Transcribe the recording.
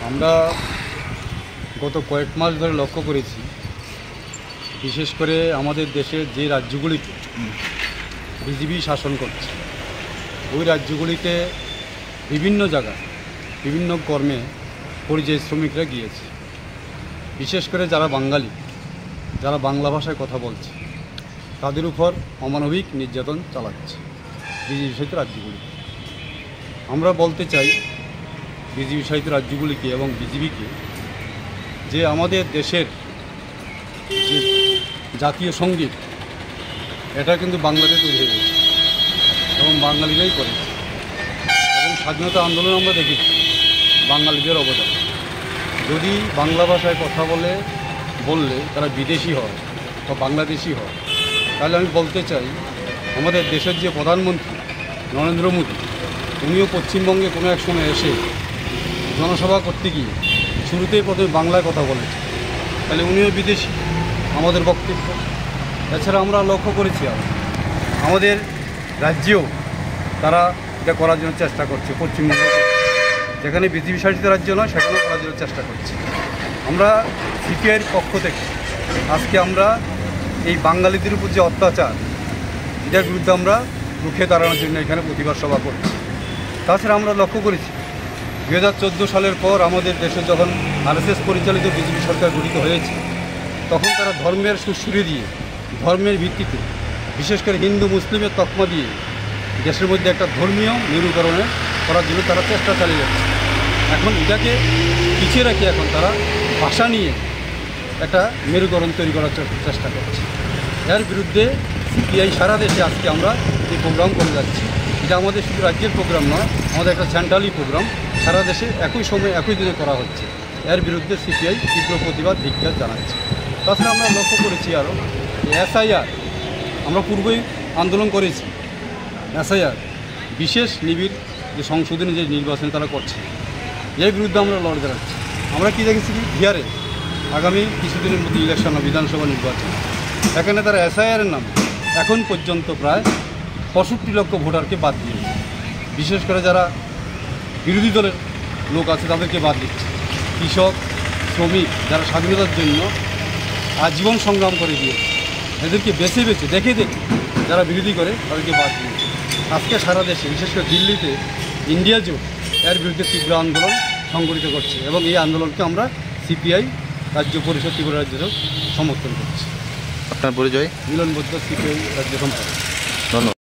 আমরা গত কয়েক মাস ধরে লক্ষ্য করেছি, বিশেষ করে আমাদের দেশের যে রাজ্যগুলিতে বিজেপি শাসন করছে ওই রাজ্যগুলিতে বিভিন্ন জায়গায় বিভিন্ন কর্মে পরিযায়ী শ্রমিকরা গিয়েছে। বিশেষ করে যারা বাঙালি, যারা বাংলা ভাষায় কথা বলছে তাদের উপর অমানবিক নির্যাতন চালাচ্ছে বিজেপি শাসিত রাজ্যগুলিতে। আমরা বলতে চাই বিজেপি শাসিত রাজ্যগুলিকে এবং বিজেপিকে যে আমাদের দেশের যে জাতীয় সঙ্গীত এটা কিন্তু বাংলাতে তৈরি হয়ে গেছে এবং বাঙালিরাই করেছে। এবং স্বাধীনতা আন্দোলন আমরা দেখেছি বাঙালিদের অবদান। যদি বাংলা ভাষায় কথা বললে তারা বিদেশি হয় বা বাংলাদেশি হয়, তাহলে আমি বলতে চাই আমাদের দেশের যে প্রধানমন্ত্রী নরেন্দ্র মোদী, উনিও পশ্চিমবঙ্গে কোনো এক সময় এসে জনসভা করতে গিয়ে শুরুতেই প্রথমে বাংলায় কথা বলেছে, তাহলে উনিও বিদেশি আমাদের বক্তব্য। এছাড়া আমরা লক্ষ্য করেছি আমাদের রাজ্যেও তারা এটা করার জন্য চেষ্টা করছে। পশ্চিমবঙ্গ যেখানে বিজেপি শাসিত রাজ্য নয় সেখানেও করার জন্য চেষ্টা করছে। আমরা সিপিআইয়ের পক্ষ থেকে আজকে আমরা এই বাঙালিদের উপর যে অত্যাচার এটার বিরুদ্ধে আমরা রুখে দাঁড়ানোর জন্য এখানে প্রতিবাদ সভা করছি। তাছাড়া আমরা লক্ষ্য করেছি 2014 সালের পর আমাদের দেশে যখন আরএসএস পরিচালিত বিজেপি সরকার গঠিত হয়েছে, তখন তারা ধর্মের সুশ্রী দিয়ে ধর্মের ভিত্তিতে বিশেষ করে হিন্দু মুসলিমের তকমা দিয়ে দেশের মধ্যে একটা ধর্মীয় মেরুকরণে করার জন্য তারা চেষ্টা চালিয়ে যাচ্ছে। এখন এটাকে পিছিয়ে রেখে এখন তারা ভাষা নিয়ে একটা মেরুকরণ তৈরি করার চেষ্টা করছে। এর বিরুদ্ধে সিপিআই সারা দেশে আজকে আমরা এই প্রোগ্রাম করে যাচ্ছি। এটা আমাদের শুধু রাজ্যের প্রোগ্রাম নয়, আমাদের একটা সেন্ট্রালি প্রোগ্রাম, সারা দেশে একই সময় একই দিনে করা হচ্ছে। এর বিরুদ্ধে সিপিআই তীব্র প্রতিবাদ ধিক্কার জানাচ্ছে। তাছাড়া আমরা লক্ষ্য করেছি আরও এসআইআর আমরা পূর্বেই আন্দোলন করেছি। এসআইআর বিশেষ নিবিড় যে সংশোধনী যে নির্বাচন তারা করছে এর বিরুদ্ধে আমরা লড়ে দাঁড়াচ্ছি। আমরা কি দেখেছি বিহারে আগামী কিছুদিনের মধ্যে ইলেকশন বিধানসভা নির্বাচন, এখানে তারা এসআইআরের নাম এখন পর্যন্ত প্রায় 65 লক্ষ ভোটারকে বাদ দিয়েছে। বিশেষ করে যারা বিরোধী দলের লোক আছে তাদেরকে বাদ দিচ্ছে। কৃষক, শ্রমিক যারা স্বাধীনতার জন্য আজীবন সংগ্রাম করে দিয়েছে এদেরকে বেছে দেখে যারা বিরোধী করে তাদেরকে বাদ দিয়েছে। আজকে সারা দেশে বিশেষ করে দিল্লিতে ইন্ডিয়া জোট এর বিরুদ্ধে তীব্র আন্দোলন সংগঠিত করছে এবং এই আন্দোলনকে আমরা সিপিআই রাজ্য পরিষদ ত্রিপুরা রাজ্যেরও সমর্থন করছি। আপনার পরিচয়? মিলন বৈদ্য, সিপিআই রাজ্য সম্পাদক। ধন্যবাদ।